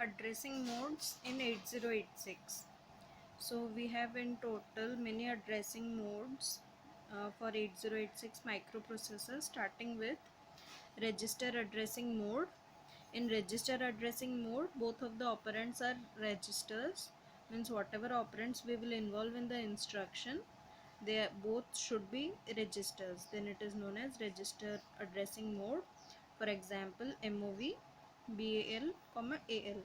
addressing modes in 8086. So we have in total many addressing modes for 8086 microprocessor, starting with register addressing mode. In register addressing mode, both of the operands are registers, means whatever operands we will involve in the instruction, they both should be registers. Then it is known as register addressing mode. For example, MOV BAL, AL.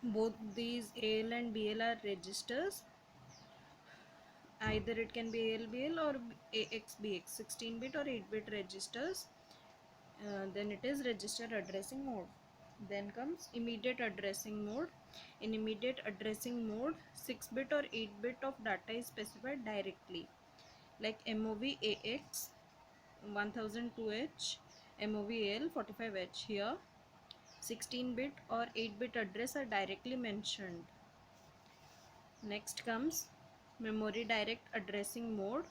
Both these AL and BL are registers. Either it can be ALBL or AXBX, 16-bit or 8-bit registers. Then it is register addressing mode. Then comes immediate addressing mode. In immediate addressing mode, 6-bit or 8-bit of data is specified directly, like MOV AX 1002H, MOV AL 45H. Here 16-bit or 8-bit address are directly mentioned. Next comes memory direct addressing mode.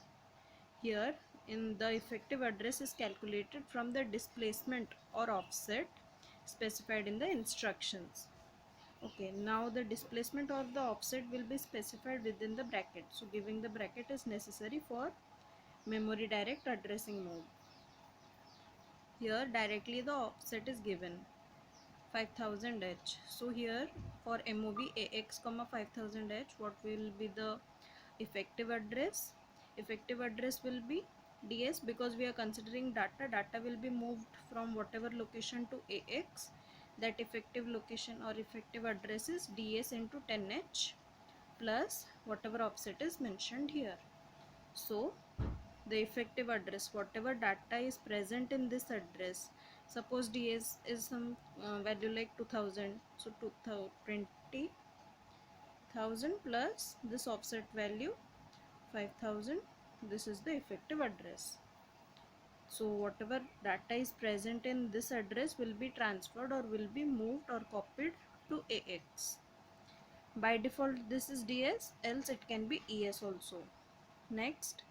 Here in the effective address is calculated from the displacement or offset specified in the instructions. Okay, now the displacement or the offset will be specified within the bracket. So giving the bracket is necessary for memory direct addressing mode. Here directly the offset is given 5000H. So here for MOV AX, 5000H, what will be the effective address? Effective address will be DS, because we are considering data will be moved from whatever location to AX. That effective location or effective address is DS into 10H plus whatever offset is mentioned here. So the effective address, whatever data is present in this address, suppose DS is some value like 2000, so 20,000 plus this offset value 5000, this is the effective address. So whatever data is present in this address will be transferred or will be moved or copied to AX. By default this is DS, else it can be ES also. Next,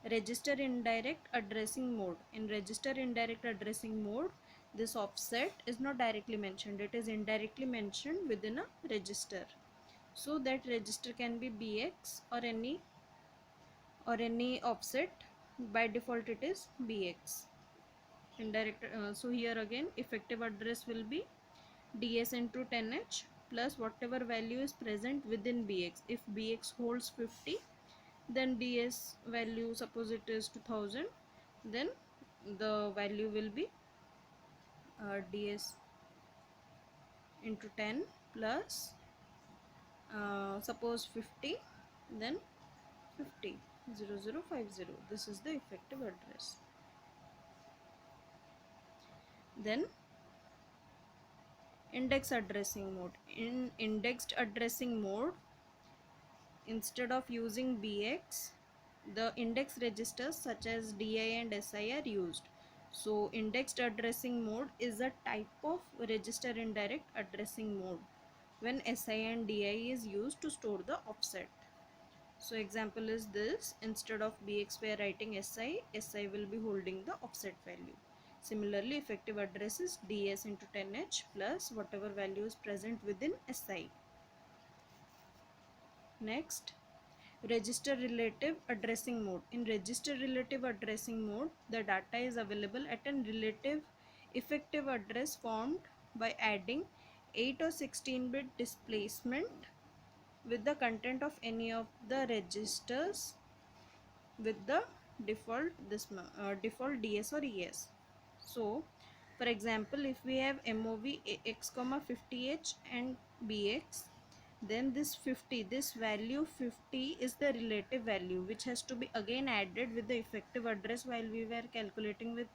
register indirect addressing mode. In register indirect addressing mode, this offset is not directly mentioned, it is indirectly mentioned within a register. So that register can be BX or any offset. By default it is BX. Indirect, so here again effective address will be DS into 10H plus whatever value is present within BX. If BX holds 50, then DS value, suppose it is 2000, then the value will be DS into 10 plus suppose 50, then 50 0050. This is the effective address. Then index addressing mode. In indexed addressing mode, instead of using BX, the index registers such as DI and SI are used. So indexed addressing mode is a type of register indirect addressing mode when SI and DI is used to store the offset. So example is this: instead of BX we are writing SI, SI will be holding the offset value. Similarly, effective address is DS into 10H plus whatever value is present within SI. Next, register relative addressing mode. In register relative addressing mode, the data is available at a relative effective address formed by adding 8 or 16-bit displacement with the content of any of the registers with the default default DS or ES. So for example, if we have MOV AX, 50H and BX, then this value 50 is the relative value which has to be again added with the effective address while we were calculating with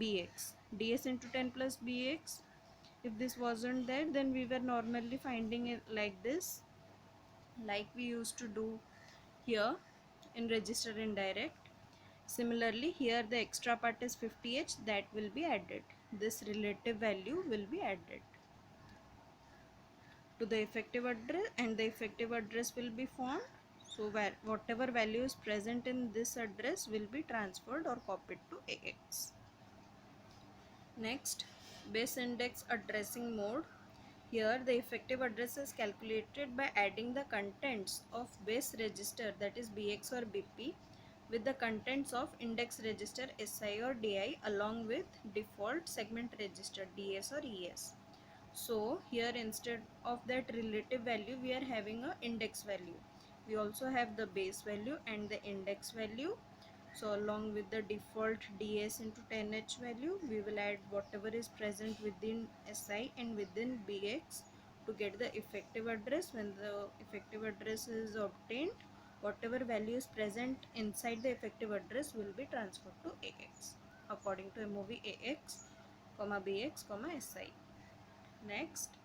BX. DS into 10 plus BX, if this wasn't there, then we were normally finding it like this, like we used to do here in register indirect. Similarly, here the extra part is 50H, that will be added. This relative value will be added to the effective address, and the effective address will be formed. So whatever value is present in this address will be transferred or copied to AX. Next, base index addressing mode. Here the effective address is calculated by adding the contents of base register, that is BX or BP, with the contents of index register SI or DI along with default segment register DS or ES. So here instead of that relative value we are having a index value. We also have the base value and the index value. So along with the default DS into 10H value, we will add whatever is present within SI and within BX to get the effective address. When the effective address is obtained, whatever value is present inside the effective address will be transferred to AX according to MOV AX, BX, SI. Next,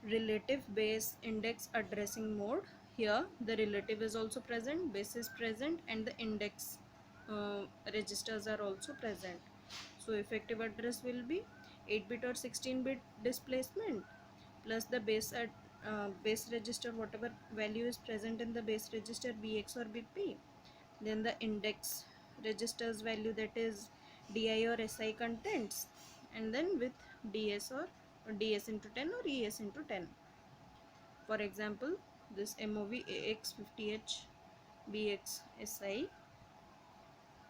relative base index addressing mode. Here the relative is also present, base is present, and the index registers are also present. So effective address will be 8-bit or 16-bit displacement plus the base register, whatever value is present in the base register BX or BP, then the index registers value, that is DI or SI contents, and then with DS or DS into 10 or ES into 10. For example, this MOV AX50H BX SI,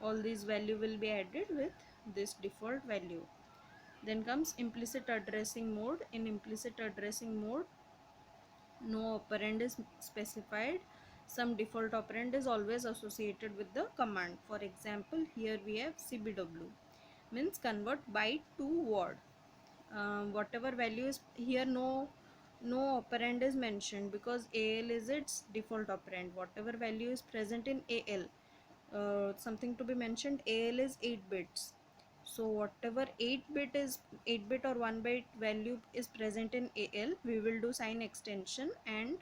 all these value will be added with this default value. Then comes implicit addressing mode. In implicit addressing mode, no operand is specified. Some default operand is always associated with the command. For example, here we have CBW, means convert byte to word. Whatever value is here, no operand is mentioned because AL is its default operand. Whatever value is present in AL, something to be mentioned, AL is 8 bits. So whatever 8 bit or 1 byte value is present in AL, we will do sign extension, and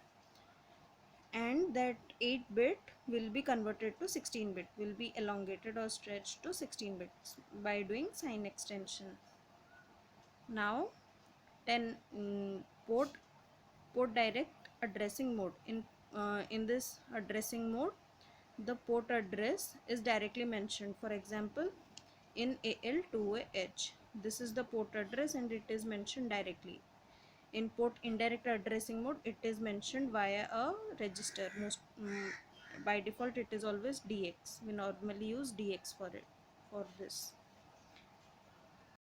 that 8 bit will be converted to 16 bit, will be elongated or stretched to 16 bits by doing sign extension. Now 10 port direct addressing mode. In this addressing mode, the port address is directly mentioned. For example, in AL2AH, this is the port address and it is mentioned directly. In port indirect addressing mode, it is mentioned via a register. By default it is always DX. We normally use DX for this.